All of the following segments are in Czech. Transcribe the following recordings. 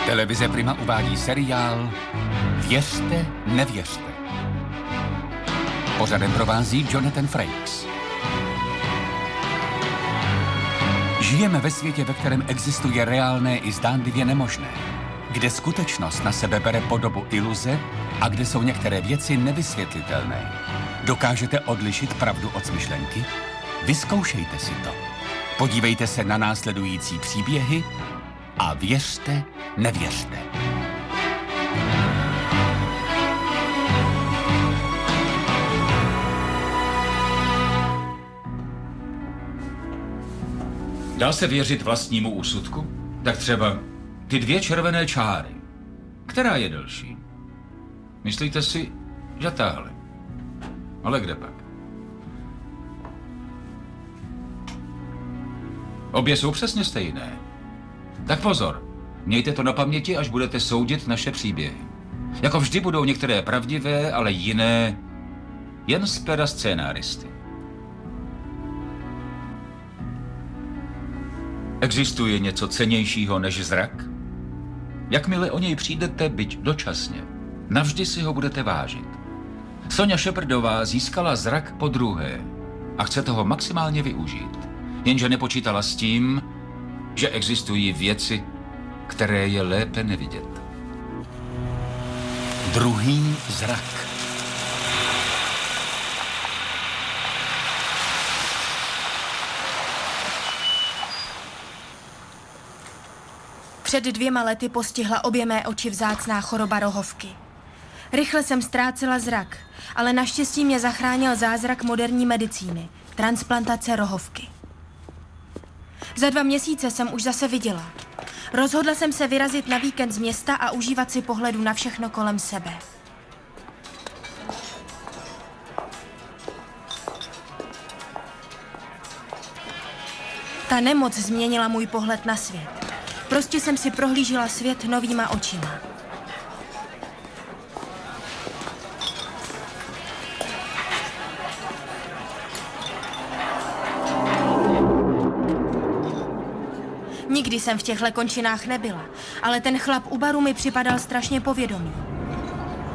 Televize Prima uvádí seriál Věřte, nevěřte. Pořadem provází Jonathan Frakes. Žijeme ve světě, ve kterém existuje reálné i zdánlivě nemožné. Kde skutečnost na sebe bere podobu iluze a kde jsou některé věci nevysvětlitelné. Dokážete odlišit pravdu od smyšlenky? Vyzkoušejte si to. Podívejte se na následující příběhy a věřte, nevěřte. Dá se věřit vlastnímu úsudku? Tak třeba ty 2 červené čáry. Která je delší? Myslíte si, že tahle? Ale kde pak? Obě jsou přesně stejné. Tak pozor, mějte to na paměti, až budete soudit naše příběhy. Jako vždy budou některé pravdivé, ale jiné jen z pera scénáristy. Existuje něco cennějšího než zrak? Jakmile o něj přijdete, byť dočasně, navždy si ho budete vážit. Soňa Šeprdová získala zrak podruhé a chce toho maximálně využít. Jenže nepočítala s tím, že existují věci, které je lépe nevidět. Druhý zrak. Před 2 lety postihla obě mé oči vzácná choroba rohovky. Rychle jsem ztrácela zrak, ale naštěstí mě zachránil zázrak moderní medicíny, transplantace rohovky. Za 2 měsíce jsem už zase viděla. Rozhodla jsem se vyrazit na víkend z města a užívat si pohledu na všechno kolem sebe. Ta nemoc změnila můj pohled na svět. Prostě jsem si prohlížela svět novýma očima. Nikdy jsem v těchto končinách nebyla, ale ten chlap u baru mi připadal strašně povědomý.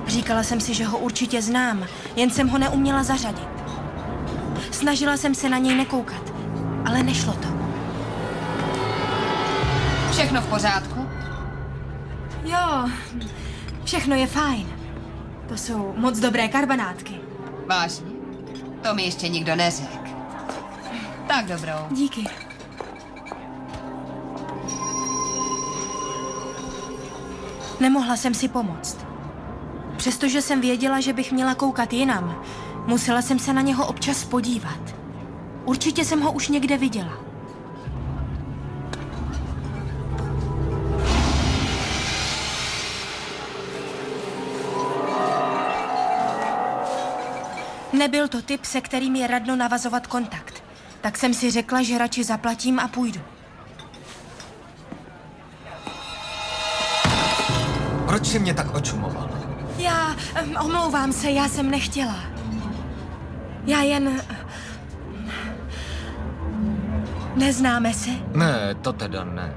Říkala jsem si, že ho určitě znám, jen jsem ho neuměla zařadit. Snažila jsem se na něj nekoukat, ale nešlo to. Všechno v pořádku? Jo, všechno je fajn. To jsou moc dobré karbanátky. Vážně? To mi ještě nikdo neřekl. Tak dobrou. Díky. Nemohla jsem si pomoct. Přestože jsem věděla, že bych měla koukat jinam, musela jsem se na něho občas podívat. Určitě jsem ho už někde viděla. Nebyl to typ, se kterým je radno navazovat kontakt. Tak jsem si řekla, že radši zaplatím a půjdu. Proč jsi mě tak očumoval? Omlouvám se, já jsem nechtěla. Já jen... Neznáme se? Ne, to teda ne.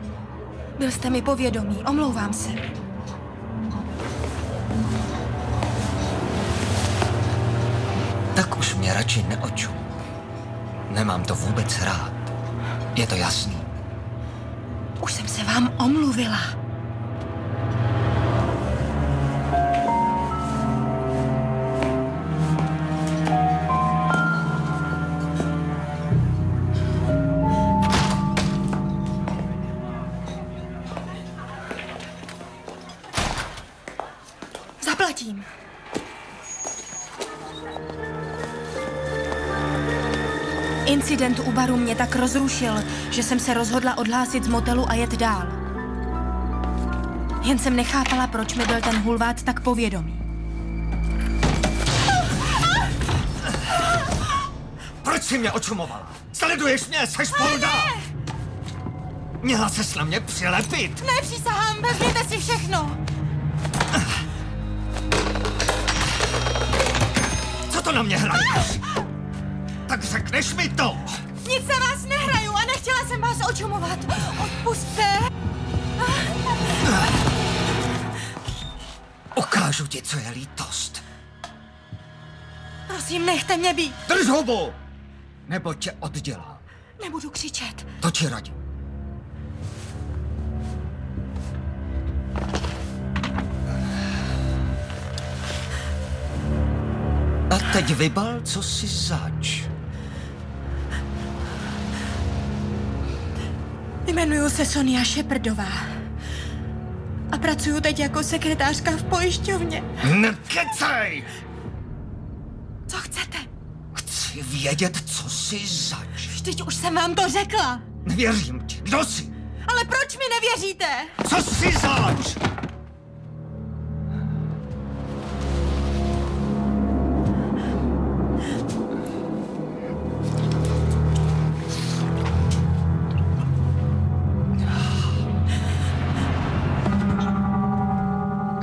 Byl jste mi povědomý, omlouvám se. Tak už mě radši neočum. Nemám to vůbec rád. Je to jasný. Už jsem se vám omluvila. Zaplatím. Incident u baru mě tak rozrušil, že jsem se rozhodla odhlásit z motelu a jet dál. Jen jsem nechápala, proč mi byl ten hulvát tak povědomý. Proč jsi mě očumovala? Sleduješ mě, seš polda! Měla ses na mě přilepit! Nepřísahám, vezměte si všechno! Co to na mě hraješ? Tak řekneš mi to! Nic na vás nehraju a nechtěla jsem vás očumovat. Odpusťte. Ukážu ti, co je lítost. Prosím, nechte mě být. Drž hubu! Nebo tě oddělám. Nebudu křičet. To ti radím. A teď vybal, co jsi zač. Jmenuji se Sonia Shepardová. A pracuji teď jako sekretářka v pojišťovně. Nekecej! Co chcete? Chci vědět, co jsi zač. Vždyť už jsem vám to řekla. Nevěřím ti. Kdo jsi? Ale proč mi nevěříte? Co jsi zač?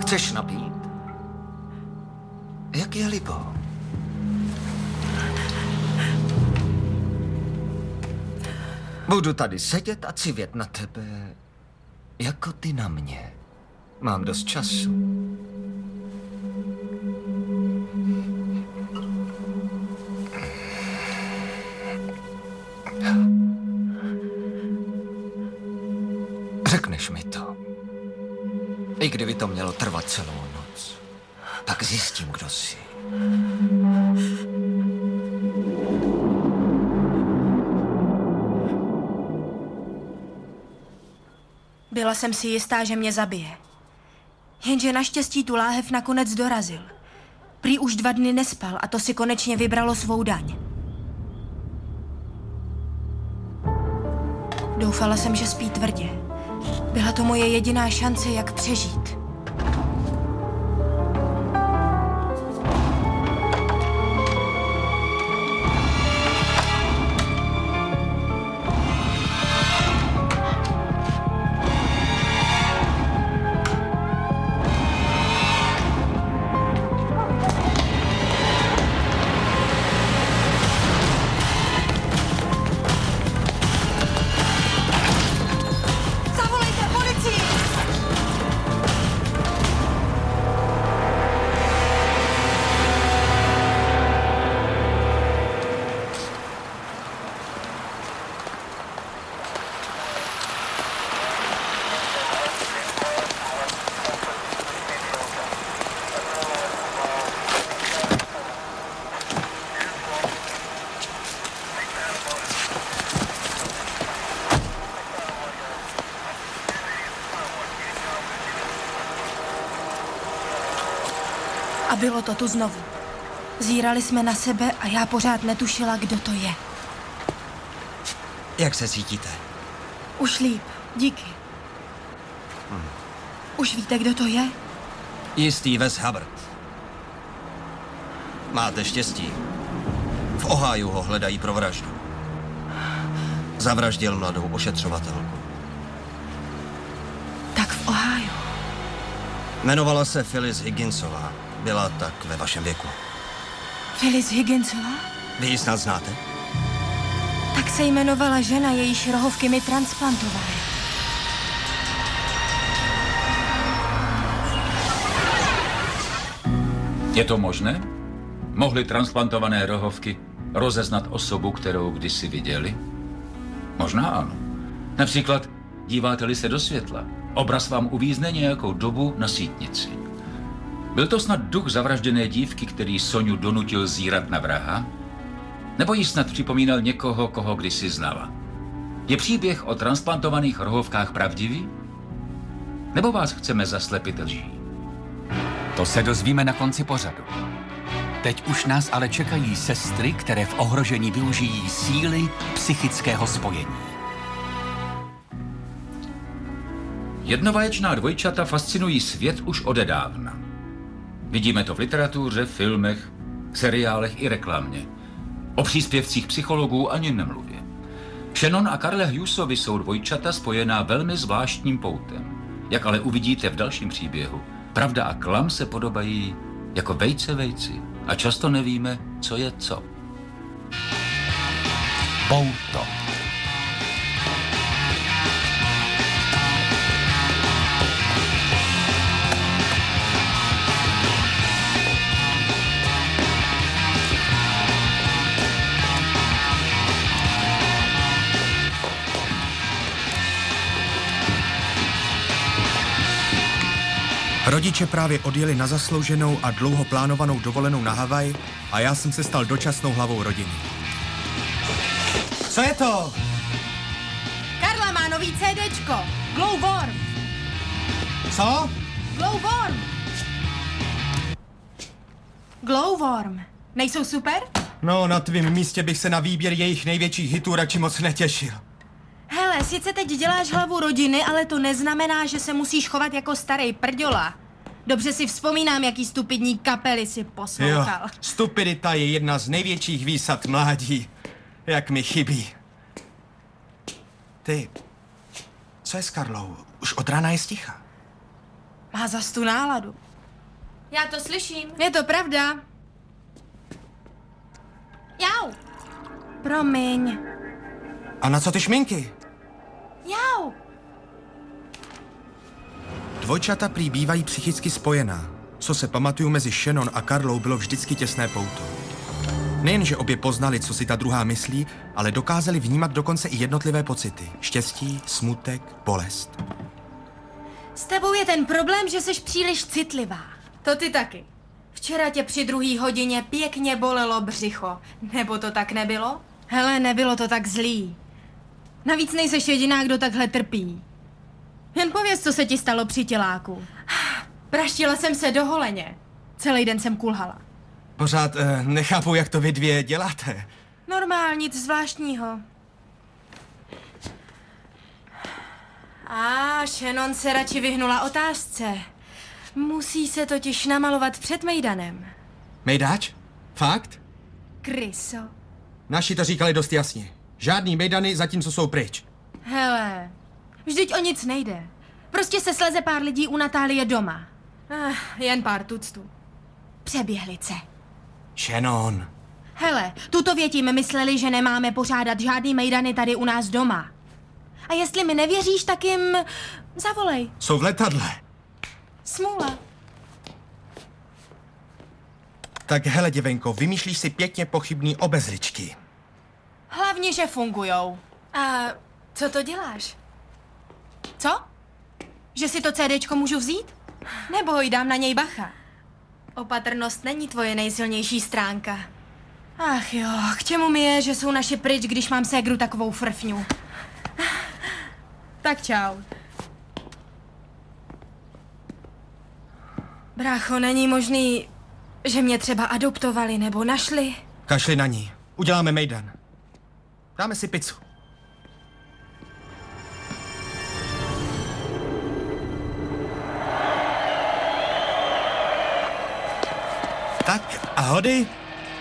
Chceš napít? Jak je libo? Budu tady sedět a civět na tebe, jako ty na mě. Mám dost času. Řekneš mi to. I kdyby to mělo trvat celou noc, tak zjistím, kdo jsi. Byla jsem si jistá, že mě zabije. Jenže naštěstí tu láhev nakonec dorazil. Prý už 2 dny nespal a to si konečně vybralo svou daň. Doufala jsem, že spí tvrdě. Byla to moje jediná šance, jak přežít. A bylo to tu znovu. Zírali jsme na sebe a já pořád netušila, kdo to je. Jak se cítíte? Už líp, díky. Už víte, kdo to je? Jistý Wes Hubbard. Máte štěstí. V Ohiu ho hledají pro vraždu. Zavraždil mladou ošetřovatelku. Tak v Ohiu. Jmenovala se Phyllis Higginsová. Byla tak ve vašem věku. Phyllis Higginsová? Vy ji snad znáte? Tak se jmenovala žena, jejíž rohovky mi transplantovali. Je to možné? Mohly transplantované rohovky rozeznat osobu, kterou kdysi viděli? Možná ano. Například, díváte-li se do světla, obraz vám uvízne nějakou dobu na sítnici. Byl to snad duch zavražděné dívky, který Soňu donutil zírat na vraha? Nebo jí snad připomínal někoho, koho kdysi znala? Je příběh o transplantovaných rohovkách pravdivý? Nebo vás chceme zaslepit lží? To se dozvíme na konci pořadu. Teď už nás ale čekají sestry, které v ohrožení využijí síly psychického spojení. Jednovaječná dvojčata fascinují svět už odedávna. Vidíme to v literatuře, filmech, seriálech i reklamě. O příspěvcích psychologů ani nemluvě. Shannon a Carle Hughesovi jsou dvojčata spojená velmi zvláštním poutem. Jak ale uvidíte v dalším příběhu, pravda a klam se podobají jako vejce vejci a často nevíme, co je co. Pouto. Rodiče právě odjeli na zaslouženou a dlouho plánovanou dovolenou na Havaj a já jsem se stal dočasnou hlavou rodiny. Co je to? Karla má nový CDčko. Glowworm. Co? Glowworm. Glowworm. Nejsou super? No, na tvým místě bych se na výběr jejich největších hitů radši moc netěšil. Hele, sice teď děláš hlavu rodiny, ale to neznamená, že se musíš chovat jako starý prďola. Dobře si vzpomínám, jaký stupidní kapely si poslouchal. Jo, stupidita je jedna z největších výsad mládí. Jak mi chybí. Ty, co je s Karlou? Už od rána je sticha. Má zas tu náladu. Já to slyším. Je to pravda. Jau. Promiň. A na co ty šminky? Jau. Dvojčata prý bývají psychicky spojená. Co se pamatuju, mezi Shannon a Karlou bylo vždycky těsné pouto. Nejenže obě poznali, co si ta druhá myslí, ale dokázali vnímat dokonce i jednotlivé pocity. Štěstí, smutek, bolest. S tebou je ten problém, že jsi příliš citlivá. To ty taky. Včera tě při 2. hodině pěkně bolelo břicho. Nebo to tak nebylo? Hele, nebylo to tak zlý. Navíc nejseš jediná, kdo takhle trpí. Jen pověz, co se ti stalo při těláku. Praštila jsem se do holeně. Celý den jsem kulhala. Pořád nechápu, jak to vy dvě děláte. Normál, nic zvláštního. Shannon se radši vyhnula otázce. Musí se totiž namalovat před mejdanem. Mejdáč? Fakt? Kryso. Naši to říkali dost jasně. Žádný mejdany, zatímco jsou pryč. Hele, vždyť o nic nejde. Prostě se sleze pár lidí u Natálie doma. Jen pár tuctů. Přeběhlice. Shannon. Hele, tuto větím mysleli, že nemáme pořádat žádný mejdany tady u nás doma. A jestli mi nevěříš, tak jim zavolej. Jsou v letadle. Smůla. Tak hele, děvenko, vymýšlíš si pěkně pochybný obezličky. Hlavně, že fungujou. A co to děláš? Co? Že si to CDčko můžu vzít? Neboj, dám na něj bacha. Opatrnost není tvoje nejsilnější stránka. Ach jo, k čemu mi je, že jsou naši pryč, když mám ségru takovou frfňu? Tak čau. Brácho, není možný, že mě třeba adoptovali nebo našli? Kašli na ní. Uděláme mejdan. Dáme si pizzu. Tak a hody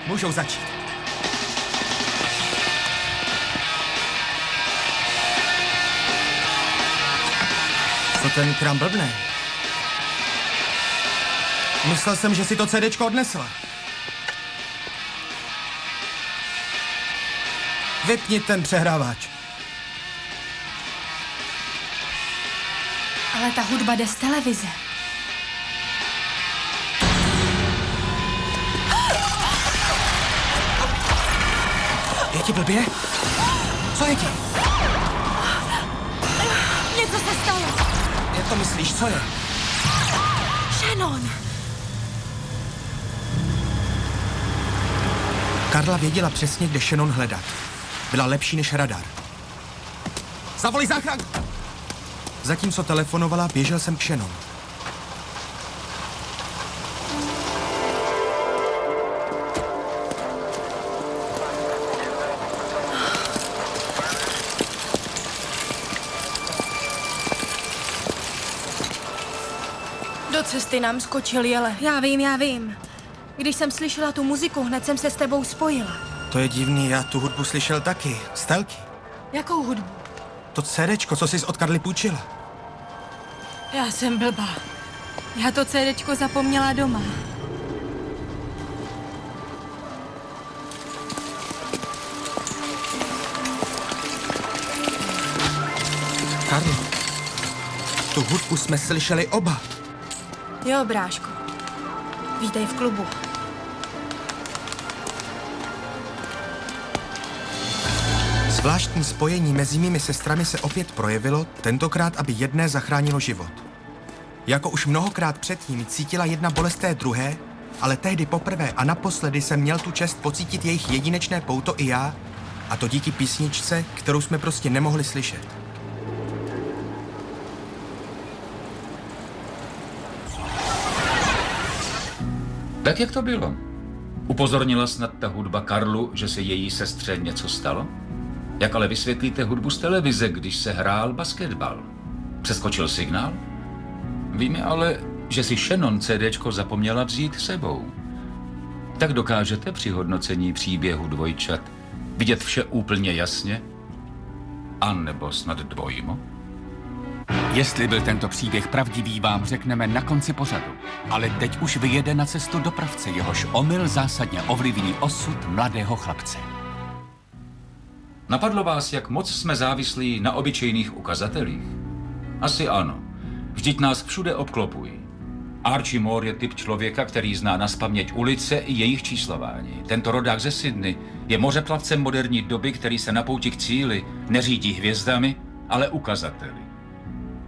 můžou začít. Co ten krám blbne? Myslel jsem, že si to CDčko odnesla. Vypni ten přehrávač. Ale ta hudba jde z televize. Je ti blbě? Co je ti? Něco se stalo. Jak to myslíš, co je? Shannon. Karla věděla přesně, kde Shannon hledat. Byla lepší než radar. Zavolej záchranku! Zatímco telefonovala, běžel jsem k Shannon. Do cesty nám skočil jele. Já vím. Když jsem slyšela tu muziku, hned jsem se s tebou spojila. To je divný, já tu hudbu slyšel taky. Z telky. Jakou hudbu? To CDčko, co jsi od Karly půjčila. Já jsem blbá. Já to CDčko zapomněla doma. Karlo, tu hudbu jsme slyšeli oba. Jo, bráško. Vítej v klubu. Zvláštní spojení mezi mými sestrami se opět projevilo, tentokrát, aby jedné zachránilo život. Jako už mnohokrát předtím cítila jedna bolest té druhé, ale tehdy poprvé a naposledy jsem měl tu čest pocítit jejich jedinečné pouto i já, a to díky písničce, kterou jsme prostě nemohli slyšet. Tak jak to bylo? Upozornila snad ta hudba Karlu, že se její sestře něco stalo? Jak ale vysvětlíte hudbu z televize, když se hrál basketbal? Přeskočil signál? Víme ale, že si Shannon CDčko zapomněla vzít sebou. Tak dokážete při hodnocení příběhu dvojčat vidět vše úplně jasně? A nebo snad dvojmo? Jestli byl tento příběh pravdivý, vám řekneme na konci pořadu. Ale teď už vyjede na cestu dopravce, jehož omyl zásadně ovlivní osud mladého chlapce. Napadlo vás, jak moc jsme závislí na obyčejných ukazatelích? Asi ano. Vždyť nás všude obklopují. Archie Moore je typ člověka, který zná nazpaměť ulice i jejich číslování. Tento rodák ze Sydney je mořeplavcem moderní doby, který se na pouti k cíli neřídí hvězdami, ale ukazateli.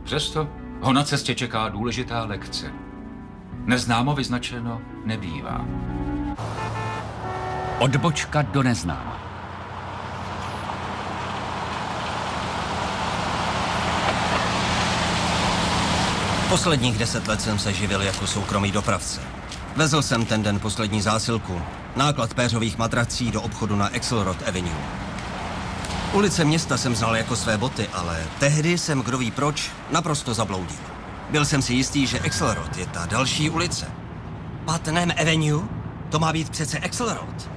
Přesto ho na cestě čeká důležitá lekce. Neznámo vyznačeno nebývá. Odbočka do neznáma. Posledních 10 let jsem se živil jako soukromý dopravce. Vezl jsem ten den poslední zásilku, náklad péřových matrací do obchodu na Axelrod Avenue. Ulice města jsem znal jako své boty, ale tehdy jsem, kdo ví proč, naprosto zabloudil. Byl jsem si jistý, že Axelrod je ta další ulice. Putnam Avenue? To má být přece Axelrod.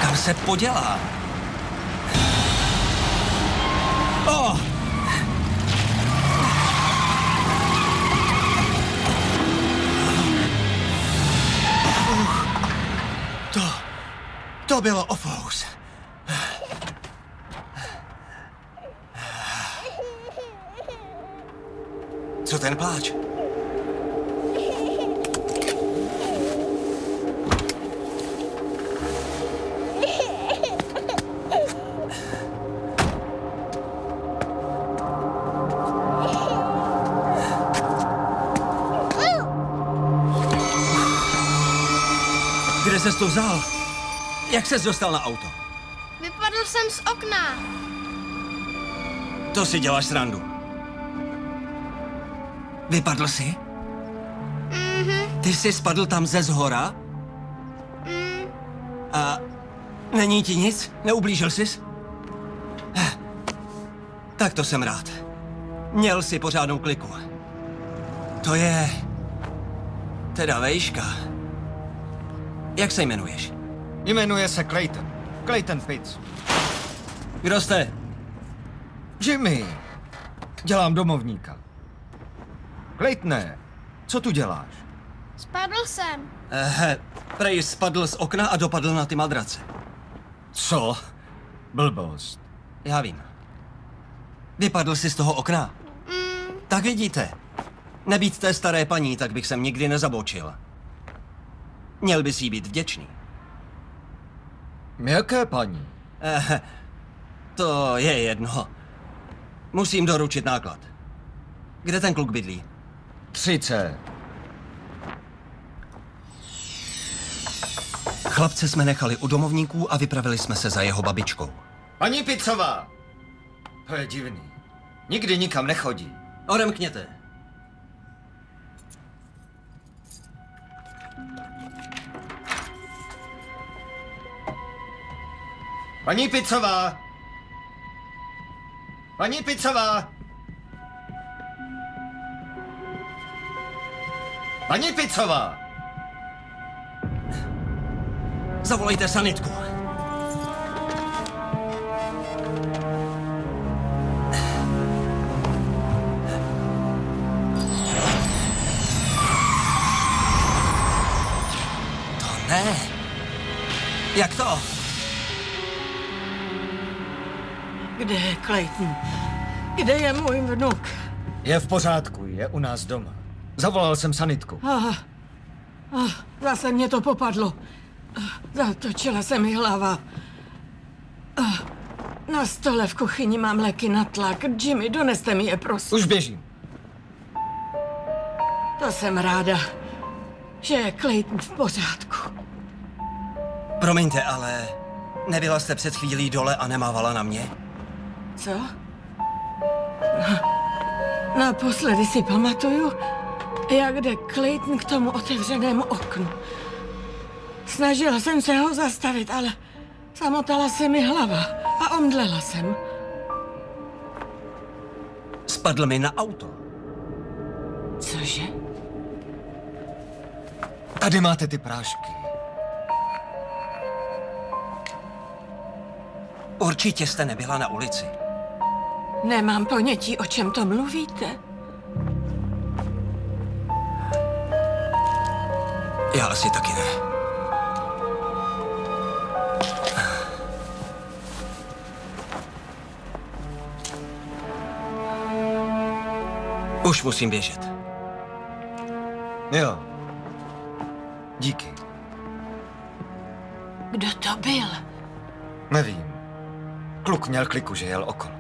Kam se podělá? Oh! To bylo ofous. Co ten pláč? Kde ses to vzal? Jak ses dostal na auto? Vypadl jsem z okna. To si děláš srandu. Vypadl jsi? Ty jsi spadl tam ze zhora? A není ti nic? Neublížil jsi? Tak to jsem rád. Měl jsi pořádnou kliku. To je... teda vejška. Jak se jmenuješ? Jmenuje se Clayton. Clayton Pitts. Kdo jste? Jimmy. Dělám domovníka. Claytone, co tu děláš? Spadl jsem. Prej spadl z okna a dopadl na ty madrace. Co? Blbost. Já vím. Vypadl jsi z toho okna? Tak vidíte. Nebýt té staré paní, tak bych sem nikdy nezabočil. Měl bys jí být vděčný. Jaké paní? To je jedno. Musím doručit náklad. Kde ten kluk bydlí? 3C. Chlapce jsme nechali u domovníků a vypravili jsme se za jeho babičkou. Paní Pitzová! To je divný. Nikdy nikam nechodí. Odemkněte. Paní Pitzová! Paní Pitzová! Paní Pitzová! Zavolejte sanitku. To ne. Jak to? Kde je Clayton? Kde je můj vnuk? Je v pořádku, je u nás doma. Zavolal jsem sanitku. Zase mě to popadlo. Zatočila se mi hlava. Na stole v kuchyni mám léky na tlak. Jimmy, doneste mi je, prosím. Už běžím. To jsem ráda, že je Clayton v pořádku. Promiňte, ale nebyla jste před chvílí dole a nemávala na mě? Co? Naposledy si pamatuju, jak jde Clayton k tomu otevřenému oknu. Snažila jsem se ho zastavit, ale zamotala se mi hlava a omdlela jsem. Spadl mi na auto. Cože? Tady máte ty prášky. Určitě jste nebyla na ulici. Nemám ponětí, o čem to mluvíte. Já asi taky ne. Už musím běžet. Jo. Díky. Kdo to byl? Nevím. Kluk měl kliku, že jel okolo.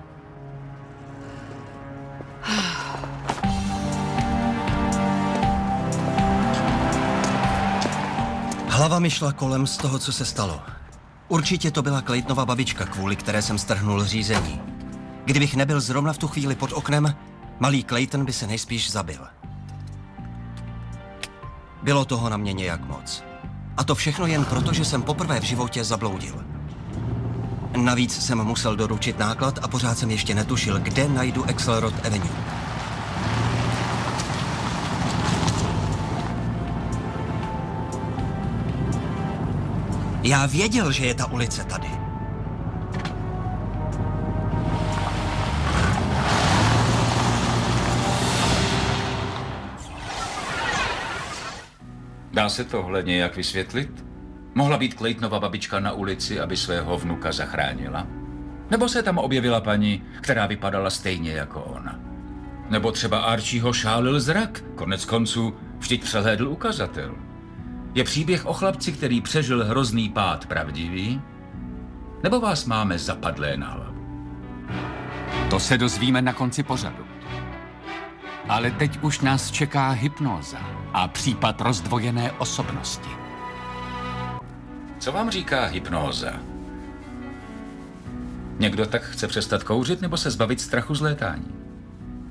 Hlava mi šla kolem z toho, co se stalo. Určitě to byla Claytonova babička, kvůli které jsem strhnul řízení. Kdybych nebyl zrovna v tu chvíli pod oknem, malý Clayton by se nejspíš zabil. Bylo toho na mě nějak moc. A to všechno jen proto, že jsem poprvé v životě zabloudil. Navíc jsem musel doručit náklad a pořád jsem ještě netušil, kde najdu Axelrod Avenue. Já věděl, že je ta ulice tady. Dá se tohle nějak vysvětlit? Mohla být Claytonova babička na ulici, aby svého vnuka zachránila? Nebo se tam objevila paní, která vypadala stejně jako ona? Nebo třeba Archieho šálil zrak? Konec konců vždyť přehlédl ukazatel. Je příběh o chlapci, který přežil hrozný pád, pravdivý? Nebo vás máme zapadlé na hlavu? To se dozvíme na konci pořadu. Ale teď už nás čeká hypnóza a případ rozdvojené osobnosti. Co vám říká hypnóza? Někdo tak chce přestat kouřit nebo se zbavit strachu z létání?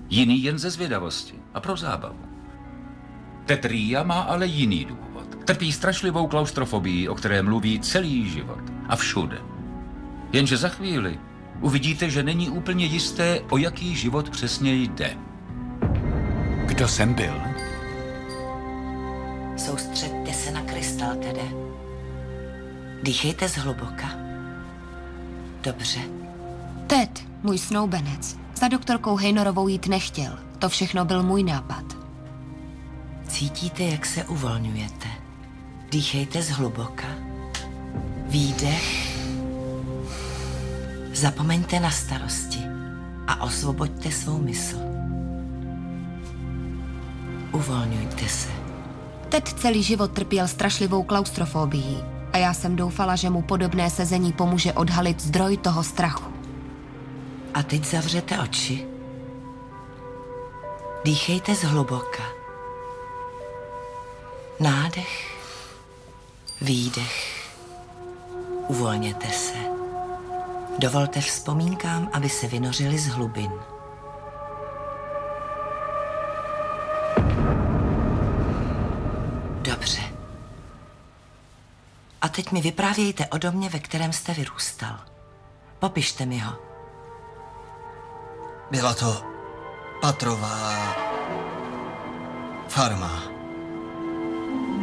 Jiný jen ze zvědavosti a pro zábavu. Tetria má ale jiný důvod. Trpí strašlivou klaustrofobii, o které mluví celý život a všude. Jenže za chvíli uvidíte, že není úplně jisté, o jaký život přesně jde. Kdo jsem byl? Soustřeďte se na krystal, Tede. Dýchejte zhluboka. Dobře. Ted, můj snoubenec, za doktorkou Haynorovou jít nechtěl. To všechno byl můj nápad. Cítíte, jak se uvolňujete. Dýchejte zhluboka. Výdech. Zapomeňte na starosti a osvoboďte svou mysl. Uvolňujte se. Ted celý život trpěl strašlivou klaustrofobií a já jsem doufala, že mu podobné sezení pomůže odhalit zdroj toho strachu. A teď zavřete oči. Dýchejte zhluboka. Nádech. Výdech. Uvolněte se. Dovolte vzpomínkám, aby se vynořily z hlubin. Dobře. A teď mi vyprávějte o domě, ve kterém jste vyrůstal. Popište mi ho. Byla to patrová farma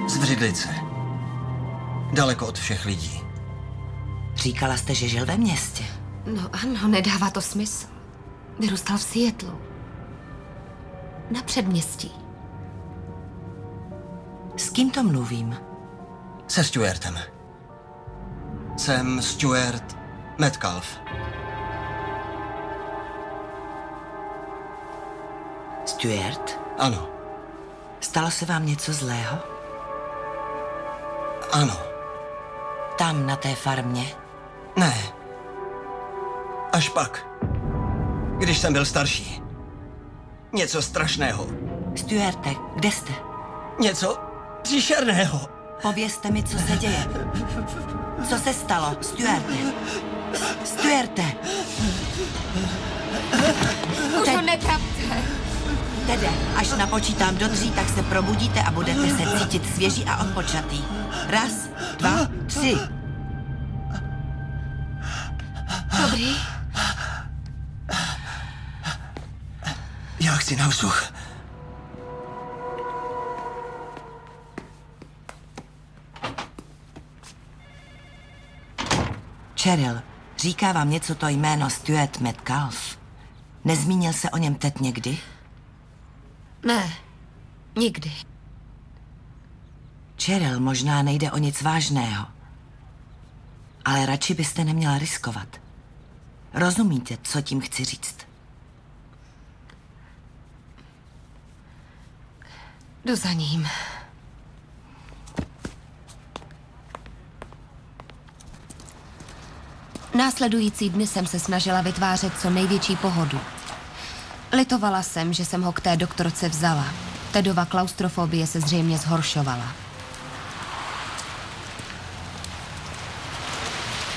z Břidlice. Daleko od všech lidí. Říkala jste, že žil ve městě. No ano, nedává to smysl. Vyrůstal v Seattlu. Na předměstí. S kým to mluvím? Se Stuartem. Jsem Stuart Metcalf. Stuart? Ano. Stalo se vám něco zlého? Ano. Tam, na té farmě? Ne. Až pak. Když jsem byl starší. Něco strašného. Stuarte, kde jste? Něco příšerného. Povězte mi, co se děje. Co se stalo? Stuarte. Stuarte. Už ho netrapte. Tede, až napočítám do 3, tak se probudíte a budete se cítit svěží a odpočatý. 1, 2, 3. Dobrý. Já chci na vzduch. Cheryl, říká vám něco to jméno Stuart Metcalf? Nezmínil se o něm Ted někdy? Ne, nikdy. Cheryl, možná nejde o nic vážného. Ale radši byste neměla riskovat. Rozumíte, co tím chci říct? Jdu za ním. Následující dny jsem se snažila vytvářet co největší pohodu. Litovala jsem, že jsem ho k té doktorce vzala. Tedova klaustrofobie se zřejmě zhoršovala.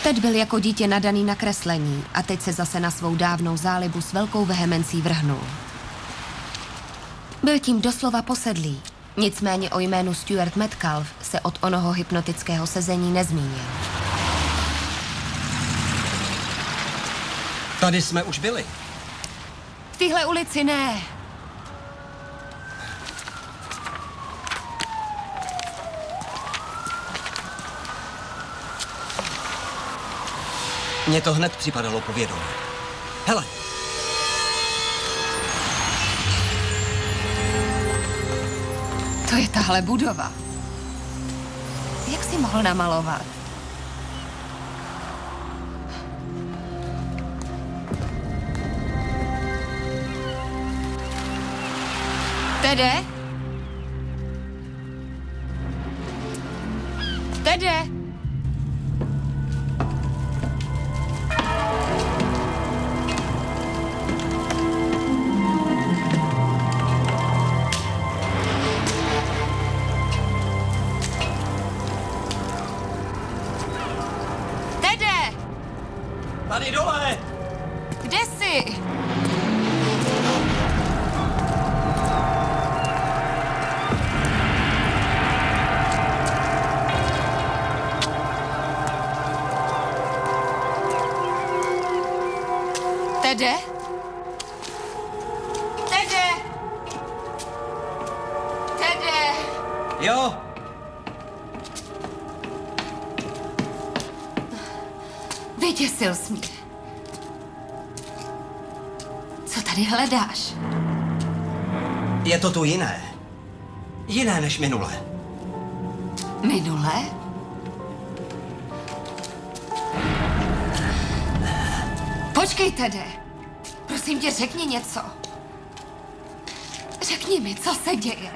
Ted byl jako dítě nadaný na kreslení a teď se zase na svou dávnou zálibu s velkou vehemencí vrhnul. Byl tím doslova posedlý, nicméně o jménu Stuart Metcalf se od onoho hypnotického sezení nezmínil. Tady jsme už byli. V téhle ulici ne. Mně to hned připadalo povědomí. Hele! To je tahle budova. Jak jsi mohl namalovat? Tede? Tede? Tede? Tady dole! Kde jsi? Tede? Tede? Tede? Jo! Vyděsil jsi mě. Co tady hledáš? Je to tu jiné. Jiné než minule. Minule? Počkej, Tede. Prosím tě, řekni něco. Řekni mi, co se děje.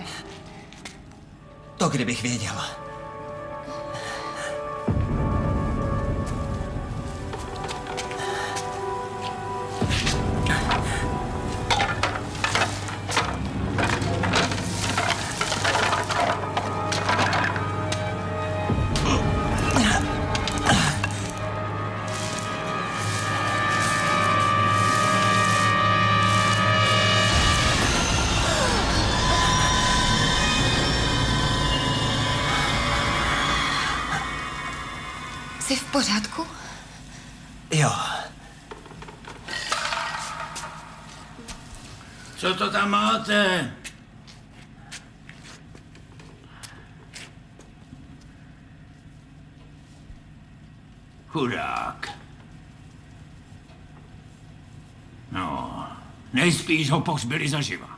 To kdybych věděla. Jsi v pořádku? Jo. Co to tam máte? Chudák. No, nejspíš ho pohřbili zaživa.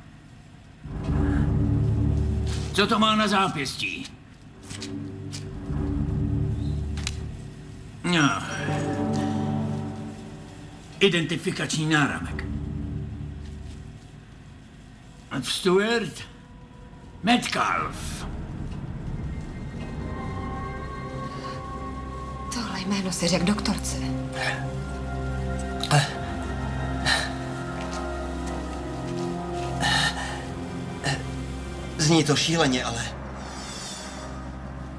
Co to má na zápěstí? No. Identifikační náramek. A Stuart? Metcalf. Tohle jméno si řekl doktorce. Zní to šíleně, ale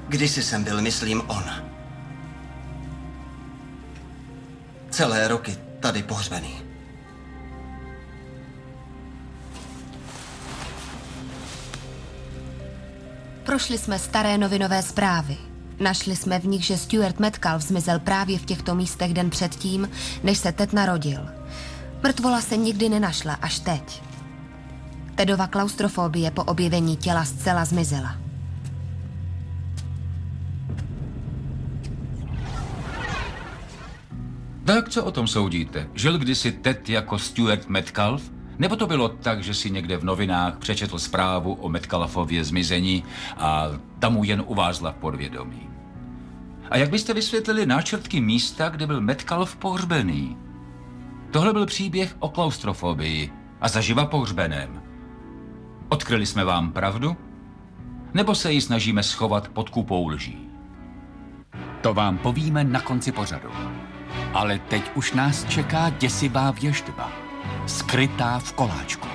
kdysi jsem byl, myslím, on. Celé roky tady pohřbený. Prošli jsme staré novinové zprávy. Našli jsme v nich, že Stuart Metcalf zmizel právě v těchto místech den předtím, než se Ted narodil. Mrtvola se nikdy nenašla, až teď. Tedova klaustrofobie po objevení těla zcela zmizela. Tak co o tom soudíte? Žil kdysi Ted jako Stuart Metcalf? Nebo to bylo tak, že si někde v novinách přečetl zprávu o Metcalfově zmizení a tam mu jen uvázla v podvědomí? A jak byste vysvětlili náčrtky místa, kde byl Metcalf pohřbený? Tohle byl příběh o klaustrofobii a zaživa pohřbeném. Odkryli jsme vám pravdu? Nebo se ji snažíme schovat pod kupou lží? To vám povíme na konci pořadu. Ale teď už nás čeká děsivá věštba, skrytá v koláčku.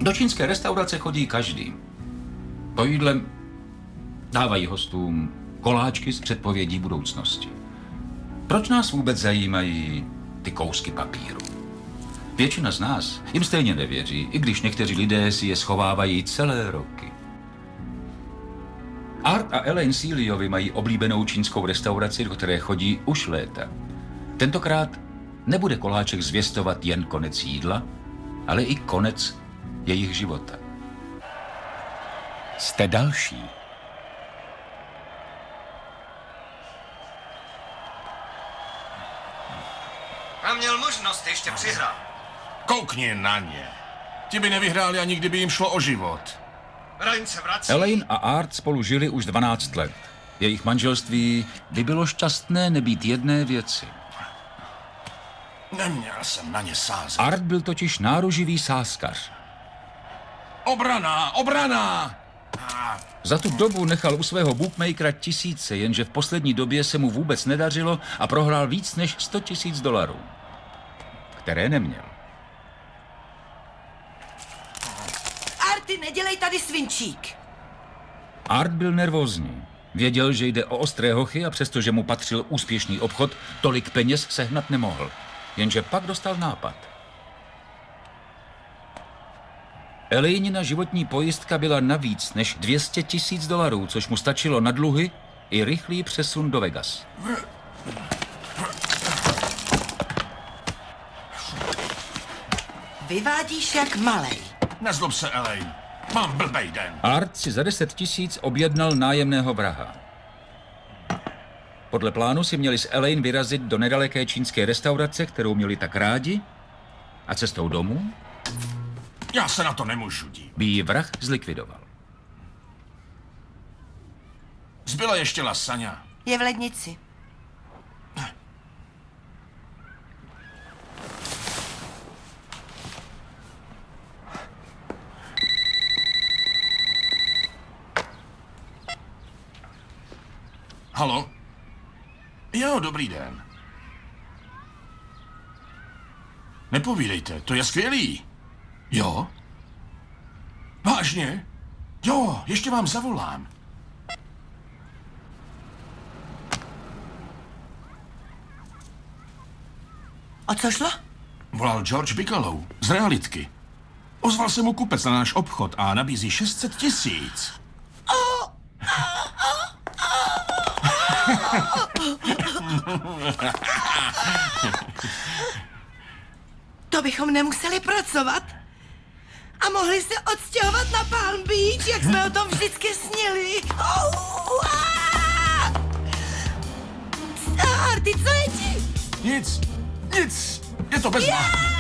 Do čínské restaurace chodí každý. Po jídle dávají hostům koláčky s předpovědí budoucnosti. Proč nás vůbec zajímají ty kousky papíru? Většina z nás jim stejně nevěří, i když někteří lidé si je schovávají celé roky. Art a Elaine Seelyovi mají oblíbenou čínskou restauraci, do které chodí už léta. Tentokrát nebude koláček zvěstovat jen konec jídla, ale i konec jejich života. Jste další. A měl možnost ještě přihrát. Koukni na ně. Ti by nevyhráli, ani kdyby jim šlo o život. Ryan se vrací. Elaine a Art spolu žili už 12 let. Jejich manželství by bylo šťastné nebýt jedné věci. Neměl jsem na ně sázet. Art byl totiž náruživý sázkař. Obrana! Obrana! Za tu dobu nechal u svého bookmakera tisíce, jenže v poslední době se mu vůbec nedařilo a prohrál víc než $100,000, které neměl. Arty, nedělej tady svinčík. Art byl nervózní. Věděl, že jde o ostré hochy a přestože mu patřil úspěšný obchod, tolik peněz sehnat nemohl. Jenže pak dostal nápad. Elainina životní pojistka byla na víc než $200,000, což mu stačilo na dluhy i rychlý přesun do Vegas. Vyvádíš jak malej. Nezlob se, Elaine. Mám blbej den. Art si za 10 000 objednal nájemného vraha. Podle plánu si měli s Elaine vyrazit do nedaleké čínské restaurace, kterou měli tak rádi, a cestou domů Já se na to nemůžu dít. by ji vrah zlikvidoval. Zbyla ještě lasaňa. Je v lednici. Halo? Jo, dobrý den. Nepovídejte, to je skvělý. Jo? Vážně? Jo, ještě vám zavolám. O co šlo? Volal George Bigelow z realitky. Ozval se mu kupec na náš obchod a nabízí 600 000. To bychom nemuseli pracovat. A mohli se odstěhovat na Palm Beach, jak jsme o tom vždycky snili. Arty, co je ti? Nic, nic, je to bez vás.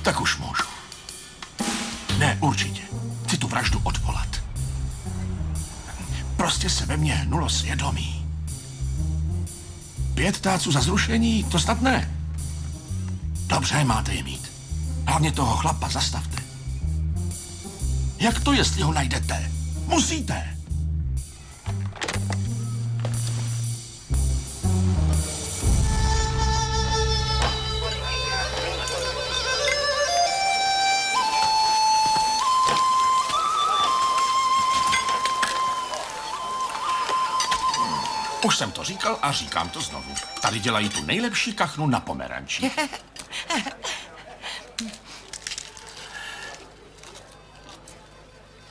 Tak už můžu. Ne, určitě. Chci tu vraždu odvolat. Prostě se ve mně hnulo svědomí. 5 táců za zrušení? To snad ne. Dobře, máte je mít. Hlavně toho chlapa zastavte. Jak to, jestli ho najdete? Musíte! Už jsem to říkal a říkám to znovu. Tady dělají tu nejlepší kachnu na pomeranči.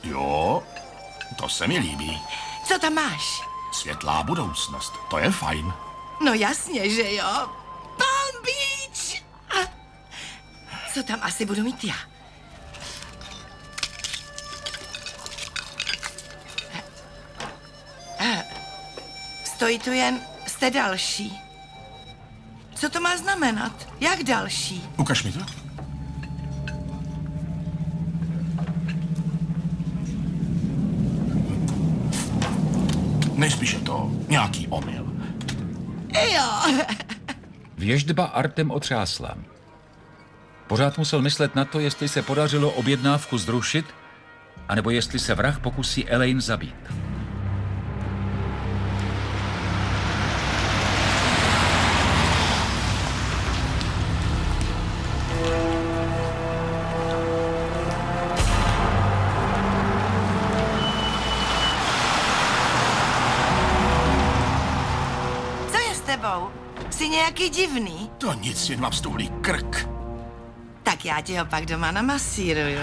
Jo, to se mi líbí. Co tam máš? Světlá budoucnost, to je fajn. No jasně, že jo. Palm Beach! Co tam asi budu mít já? Stojí tu jen jste další. Co to má znamenat? Jak další? Ukaž mi to. Nejspíš je to nějaký omyl. Jo. Věždba Artem otřásla. Pořád musel myslet na to, jestli se podařilo objednávku zrušit, anebo jestli se vrah pokusí Elaine zabít. Jsi nějaký divný? To nic, jen mám stuhlý krk. Tak já ti ho pak doma namasíruju.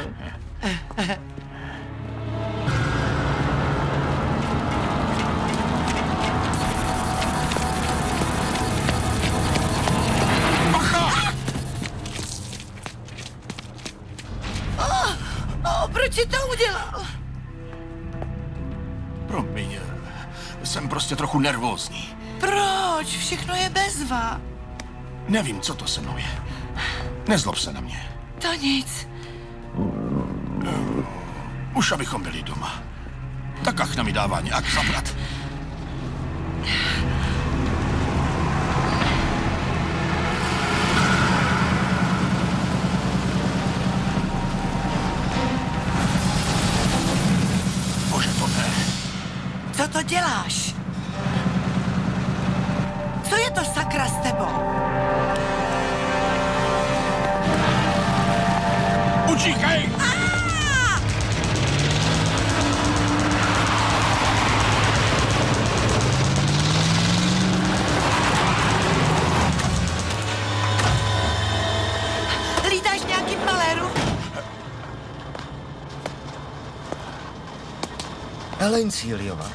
Proč jsi to udělal? Promiň, jsem prostě trochu nervózní. Proč? Všechno je bezva. Nevím, co to se mnou je. Nezlob se na mě. To nic. Už abychom byli doma. Ta kachna mi dává nějak zabrat. Bože, to ne. Co to děláš? Co je to sakra s tebou? Utíkej! Lítáš v nějakým maléru? Elaine Cíliová,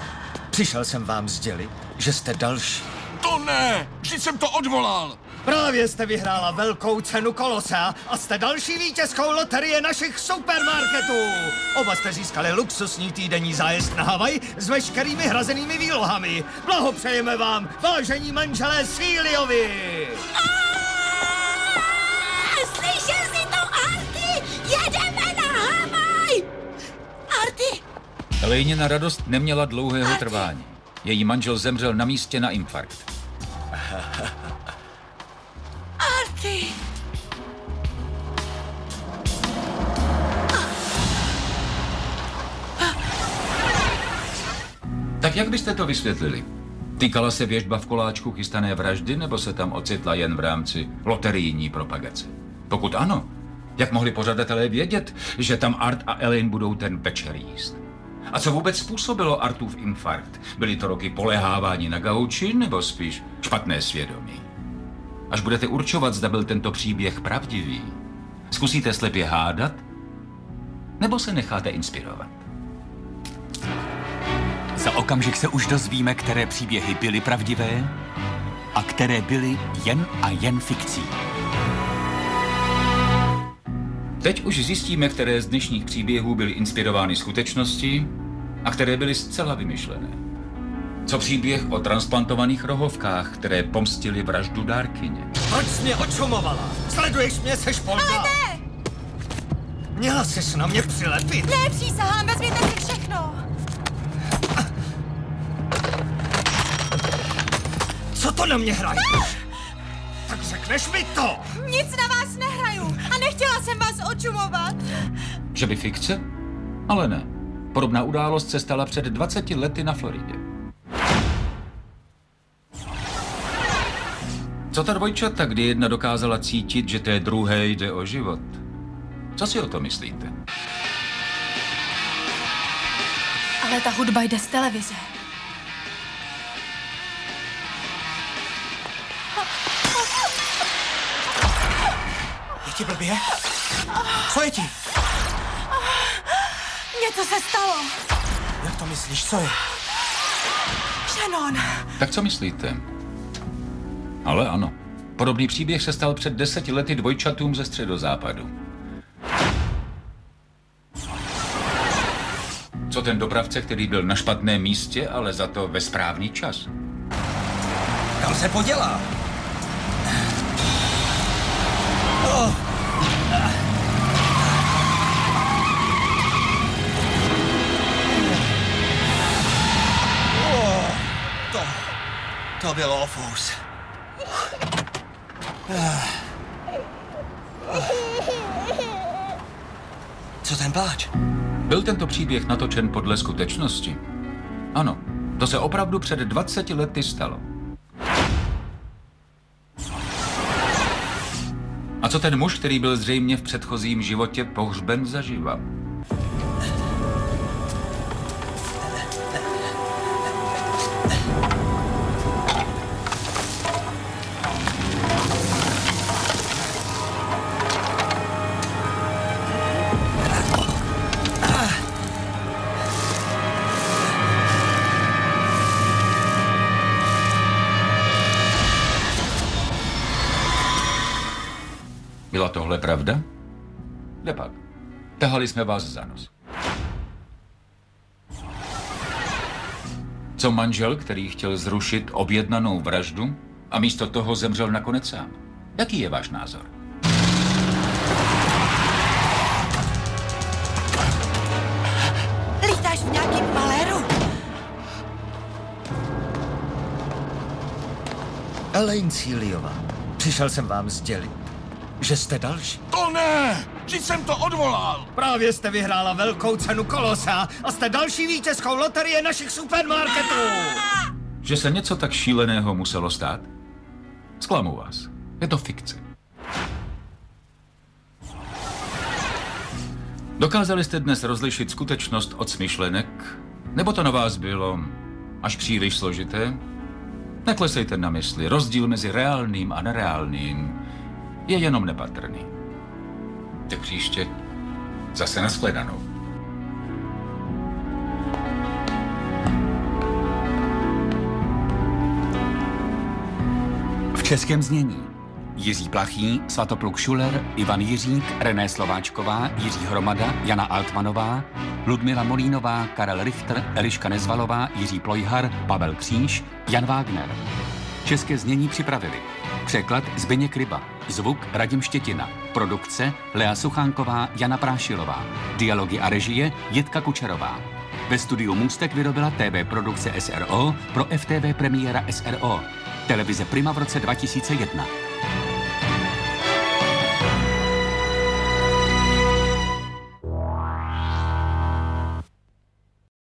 přišel jsem vám sdělit, že jste další. To ne! Vždyť jsem to odvolal! Právě jste vyhrála velkou cenu Kolosea a jste další vítězkou loterie našich supermarketů. Oba jste získali luxusní týdenní zájezd na Havaj s veškerými hrazenými výlohami. Blahopřejeme vám, vážení manželé Cíliovi! Slyšel jsi to, Arty? Jedeme na Havaj! Arty! Elaine radost neměla dlouhého trvání. Její manžel zemřel na místě na infarkt. Arty! Tak jak byste to vysvětlili? Týkala se věžba v koláčku chystané vraždy, nebo se tam ocitla jen v rámci loterijní propagace? Pokud ano, jak mohli pořadatelé vědět, že tam Art a Elaine budou ten večer jíst? A co vůbec způsobilo Artův infarkt? Byly to roky poléhávání na gauči, nebo spíš špatné svědomí? Až budete určovat, zda byl tento příběh pravdivý, zkusíte slepě hádat, nebo se necháte inspirovat? Za okamžik se už dozvíme, které příběhy byly pravdivé a které byly jen a jen fikcí. Teď už zjistíme, které z dnešních příběhů byly inspirovány skutečností a které byly zcela vymyšlené. Co příběh o transplantovaných rohovkách, které pomstily vraždu dárkyně? Proč jsi mě očumovala? Sleduješ mě, seš polka? Ale ne! Měla ses na mě přilepit. Ne, přísahám, vezměte si všechno. Co to na mě hraješ? Tak řekneš mi to. Nic na vás nehraju a nechtěla jsem vás očumovat. Že by fikce? Ale ne. Podobná událost se stala před 20 lety na Floridě. Co ta dvojčata, kdy jedna dokázala cítit, že té druhé jde o život? Co si o to myslíte? Ale ta hudba jde z televize. Je ti blbě? Co je ti? Něco se stalo. Jak to myslíš, co je? Shannon. Tak co myslíte? Ale ano. Podobný příběh se stal před 10 lety dvojčatům ze středozápadu. Co ten dopravce, který byl na špatném místě, ale za to ve správný čas? Kam se podělá? Oh. To bylo ofous. Co ten pláč? Byl tento příběh natočen podle skutečnosti? Ano, to se opravdu před 20 lety stalo. A co ten muž, který byl zřejmě v předchozím životě pohřben zaživa? Byla tohle pravda? Nepak. Tahali jsme vás za nos. Co manžel, který chtěl zrušit objednanou vraždu a místo toho zemřel nakonec sám? Jaký je váš názor? Lítáš v nějakým maléru? Elaine Cíliová, přišel jsem vám sdělit, že jste další. To ne! Vždyť jsem to odvolal! Právě jste vyhrála velkou cenu Kolosa a jste další vítězkou loterie našich supermarketů! Že se něco tak šíleného muselo stát? Zklamu vás. Je to fikce. Dokázali jste dnes rozlišit skutečnost od smyšlenek? Nebo to na vás bylo až příliš složité? Neklesejte na mysli. Rozdíl mezi reálným a nereálným je jenom nepatrný. Tak příště zase nashledanou. V českém znění Jiří Plachý, Svatopluk Šuler, Ivan Jiřík, René Slováčková, Jiří Hromada, Jana Altmanová, Ludmila Molínová, Karel Richter, Eliška Nezvalová, Jiří Plojhar, Pavel Kříž, Jan Wagner. České znění připravili překlad Zbyněk Ryba, zvuk Radim Štětina, produkce Lea Suchánková, Jana Prášilová, dialogy a režie Jitka Kučerová. Ve studiu Můstek vyrobila TV produkce SRO pro FTV premiéra SRO. Televize Prima v roce 2001.